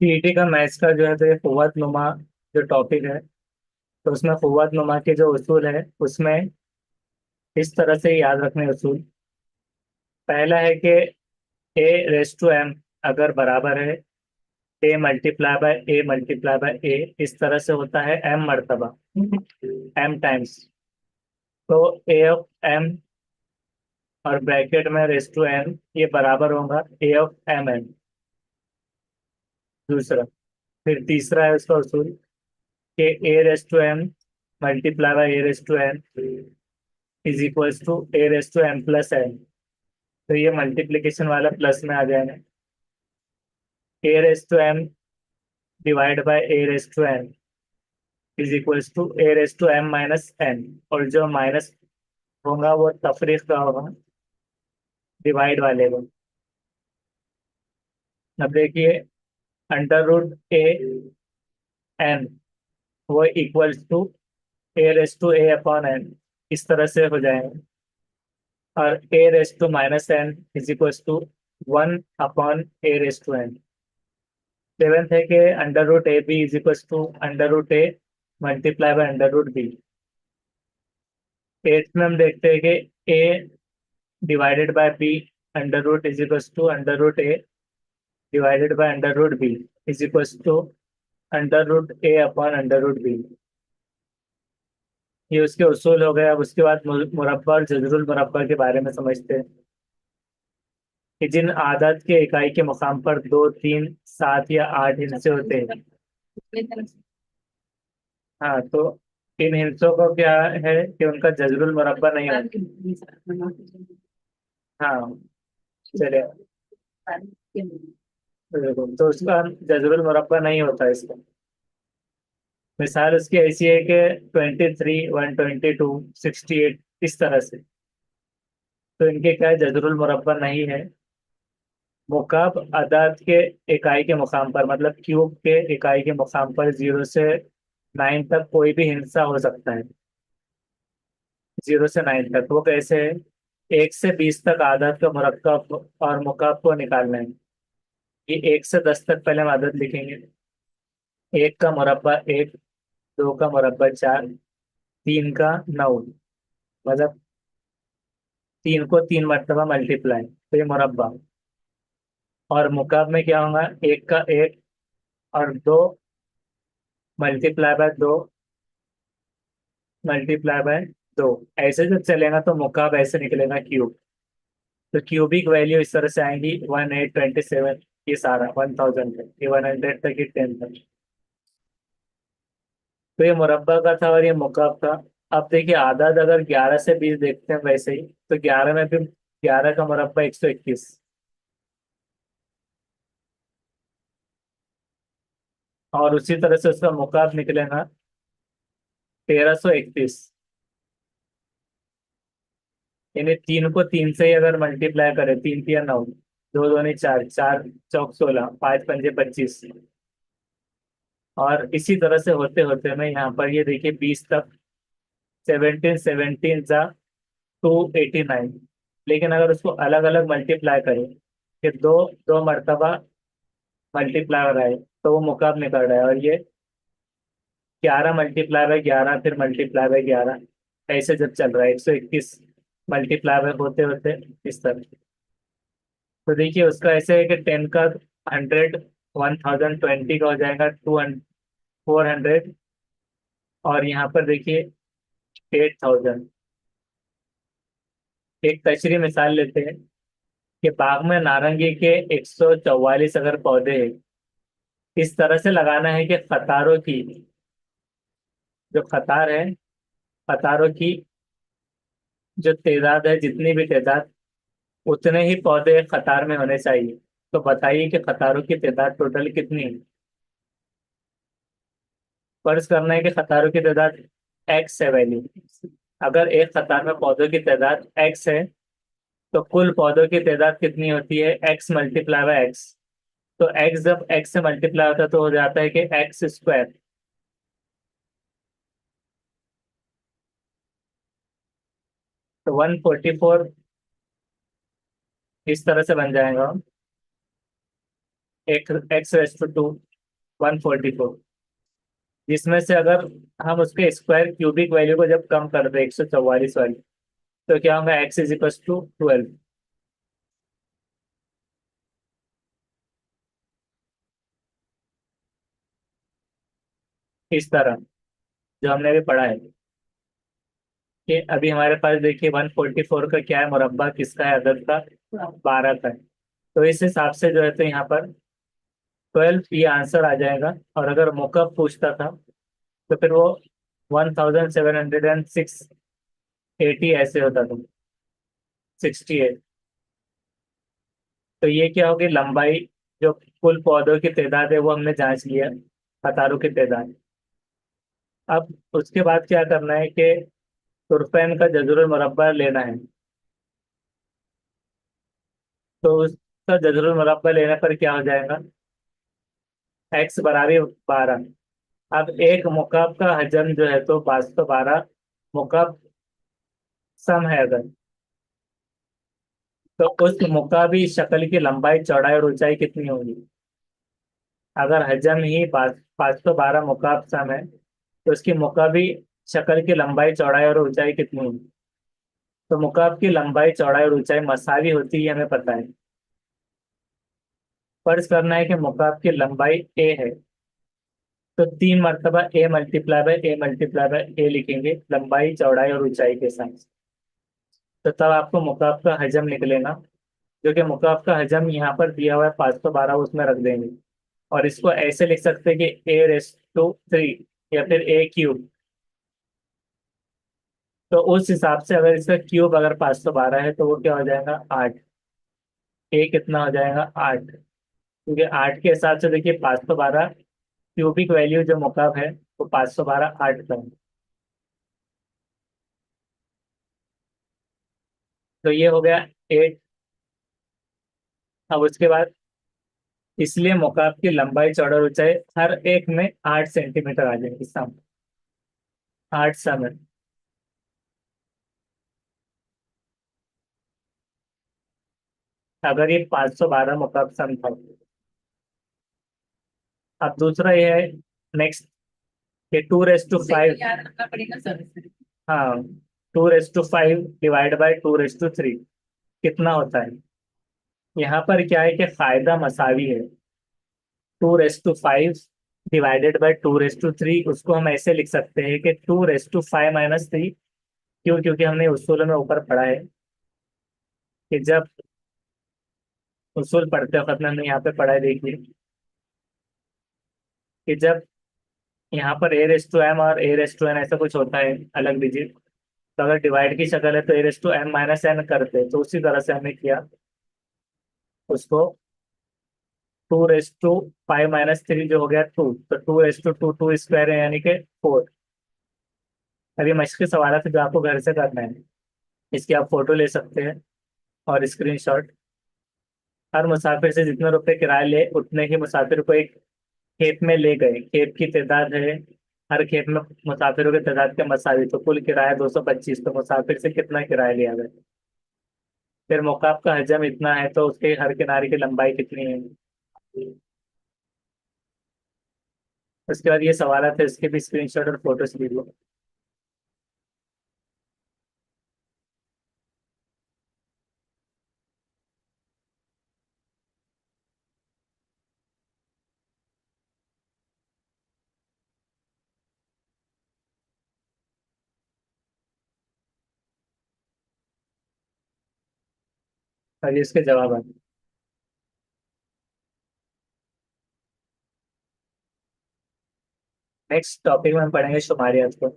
PET का maths का जो है तो ये फुव्वतनुमा जो टॉपिक है, तो उसमें फुव्वतनुमा के जो उसूल है उसमें इस तरह से याद रखने उसूल। पहला है कि ए रेस टू एम अगर बराबर है A multiply by A multiply by A, इस तरह से होता है एम मर्तबा, एम टाइम्स। तो ए ऑफ एम और ब्रैकेट में रेस टू एम ये बराबर होगा ए ऑफ एम एन। दूसरा, फिर तीसरा है उसका उसूल कि A raise to M multiply by A raise to N is equals to A raise to M plus N. तो ये मल्टीप्लीकेशन वाला प्लस में आ जाएगा। A raise to M divide by A raise to N is equals to A raise to M minus N. और जो minus होगा वो तफरीक का होगा, डिवाइड वाले को। अब देखिए, अंडर रूट ए एन वो equals to A raise to A upon N, इस तरह से हो जाएगा। और A raise to minus N is equals to one upon A raise to N. Seventh है कि under root A B is equals to under root A multiply by under root B. Eighth में हम देखते हैं कि A divided by B under root is equals to under root A divided by under root B is equals to under root A upon under root B. ये उसके उसूल हो गए। अब उसके बाद मुरब्बा और जजरुल मुरब्बा के बारे में समझते हैं कि जिन आदत के इकाई के मुकाम पर दो तीन सात या आठ हिस्से होते हैं। हाँ, तो इन हिस्सों को क्या है कि उनका जजरुल मुरब्बा नहीं होता। हाँ, चलिए। तो देखो, तो उसका जजरुल मुरब्बा नहीं होता इसका। मिसाल उसकी ऐसी है कि 23 122 68, इस तरह से। तो इनके क्या है, जजरुल मुरब्बा नहीं है। मुकाब अदाद के इकाई के मुकाम पर, मतलब क्यूब के इकाई के मुकाम पर 0 से 9 तक कोई भी हिस्सा हो सकता है। 0 से 9 तक वो कैसे है? 1 से 20 तक आदत का मुरक्कब और मुकाब को निकालना है। ये 1 से 10 तक पहले हम आदत लिखेंगे। एक का मुरब्बा एक, दो का मुरब्बा चार, तीन का नौ, मतलब तीन को 3 मरतबा मल्टीप्लाई, तो ये मुरब्बा। और मुकाब में क्या होगा, एक का एक और दो मल्टीप्लाई बाय दो मल्टीप्लाई बाय दो। ऐसे जब चलेगा तो मुकाब ऐसे निकलेगा क्यूब। तो क्यूबिक वैल्यू इस तरह से आएंगी 1827। ये सारा 1000 तक, ये 100 तक, ये 10 तक। तो ये मुरब्बा का था और ये मुकाब था। अब देखिए, आदाद अगर 11 से 20 देखते हैं वैसे ही, तो 11 में भी 11 का मुरब्बा 121। और उसी तरह से उसका मुकाब निकलेगा 1331। यानी तीन को तीन से ही अगर मल्टीप्लाई करें, तीन तिया नौ, दो दूनी चार, चार चौक 16, पाँच पंजे 25। और इसी तरह से होते होते मैं यहाँ पर ये देखिए 20 तक, 17 17 जा 289। लेकिन अगर उसको अलग अलग मल्टीप्लाई करें कि दो दो मरतबा मल्टीप्लाई हो रहा है, तो वो मुकाब निकल रहा है। और ये 11 मल्टीप्लाई बाय 11 फिर मल्टीप्लाई बाय 11, ऐसे जब चल रहा है 121 मल्टीप्लाई बाय होते होते इस तरह। तो देखिए उसका ऐसे है कि 10 का 100 1020 का हो जाएगा 400। और यहाँ पर देखिए 8000। एक तशरी मिसाल लेते हैं कि बाग में नारंगी के 144 अगर पौधे हैं, इस तरह से लगाना है कि कतारों की जो कतार है, कतारों की जो तादाद है, जितनी भी तादाद, उतने ही पौधे कतार में होने चाहिए। तो बताइए कि कतारों की तादाद टोटल कितनी है। फर्ज करना है कि कतारों की तादाद एक्स है वैल्यू। अगर एक कतार में पौधों की तादाद एक्स है, तो कुल पौधों की तादाद कितनी होती है, एक्स मल्टीप्लाई बाय एक्स। तो एक्स जब एक्स से मल्टीप्लाई होता है तो हो जाता है कि एक्स स्क्वायर। तो 144 इस तरह से बन जाएगा। एक एक्स रेस टू टू 144, जिसमें से अगर हम उसके स्क्वायर क्यूबिक वैल्यू को जब कम कर दें 144 वाली, तो क्या होगा? X is equal to 12। इस तरह जो हमने अभी पढ़ा है कि अभी हमारे पास देखिए 144 का क्या है, मुरब्बा किसका है? अदद का 12 का है। तो इस हिसाब से जो है तो यहाँ पर 12 ये आंसर आ जाएगा। और अगर मुकब पूछता था तो फिर वो 1706 80 ऐसे होता था, 68। तो ये क्या होगी? लंबाई, जो कुल पौधों की तादाद है वो हमने जांच लिया, कतारों की तादाद। अब उसके बाद क्या करना है कि तुरफैन का जजुरुल मुरब्बा लेना है। तो उसका जजुरुल मुरब्बा लेने पर क्या हो जाएगा? एक्स बराबर 12। अब एक मुकाब का हजम जो है तो 512 मुकाब सम है अगर, तो उस मुकाबी शक्ल की लंबाई चौड़ाई और ऊंचाई कितनी होगी? अगर हजम ही 512 मुकाब सम है तो उसकी मुकाबी शक्ल की लंबाई चौड़ाई और ऊंचाई कितनी होगी? तो मुकाब की लंबाई चौड़ाई और ऊंचाई मसावी होती है, हमें पता है। फर्ज करना है कि मुकाब की लंबाई ए है, तो 3 मरतबा ए लिखेंगे लंबाई चौड़ाई और ऊंचाई के साथ। तो तब आपको मुकाब का हजम निकलेगा, जो कि मुकाब का हजम यहाँ पर दिया हुआ है 512, उसमें रख देंगे। और इसको ऐसे लिख सकते हैं कि A⁻³ या फिर A³ तो उस हिसाब से अगर इसका क्यूब अगर 512 है तो वो क्या हो जाएगा? 8। ए कितना हो जाएगा? 8। क्योंकि 8 के हिसाब से देखिए 512 क्यूबिक वैल्यू जो मुकाब है वो 512 8 का है। तो ये हो गया 8। अब उसके बाद इसलिए मुकाब की लंबाई चौड़ाई ऊंचाई हर एक में 8 सेंटीमीटर आ जाएगी, सम 8 सम है। अगर ये 512 मुकाब सम था। अब दूसरा ये है, नेक्स्ट, ये 2:5। याद रखना पड़ेगा सर। हाँ, 2:5 डिवाइड बाई 2:3 कितना होता है? यहाँ पर क्या है कि फायदा मसावी है। 2:5 डिवाइडेड बाई 2:3, उसको हम ऐसे लिख सकते हैं कि 2:5 - 3। क्यों? क्योंकि हमने उसूल में ऊपर पढ़ा है कि जब उसूल पढ़ते वक्त हमने यहाँ पे पढ़ा है, देखिए कि जब यहाँ पर A⁻m और A⁻n ऐसा कुछ होता है अलग डिजिट, तो अगर डिवाइड की शक्ल है तो A⁻m - n करते, तो उसी तरह से हमने किया उसको। 2:5 - 3 जो हो गया 2, तो 2:2 2 स्क्वायर है यानी कि 4। अभी मश्क सवाल है जो आपको घर से करना है, इसकी आप फोटो ले सकते हैं और स्क्रीनशॉट। हर मुसाफिर से जितने रुपए किराया ले उतने ही मुसाफिर को एक खेत में ले गए, खेत की तादाद है, हर खेत में मुसाफिरों की तादाद के मसावी, तो कुल किराया 225, तो मुसाफिर से कितना किराया लिया गया? फिर मुकाब का हजम इतना है तो उसके हर किनारे की लंबाई कितनी है? उसके बाद ये सवाल थे, इसके भी स्क्रीनशॉट और फोटोज लीजिए। और ये इसके जवाब है। नेक्स्ट टॉपिक में हम पढ़ेंगे शुमारियात को।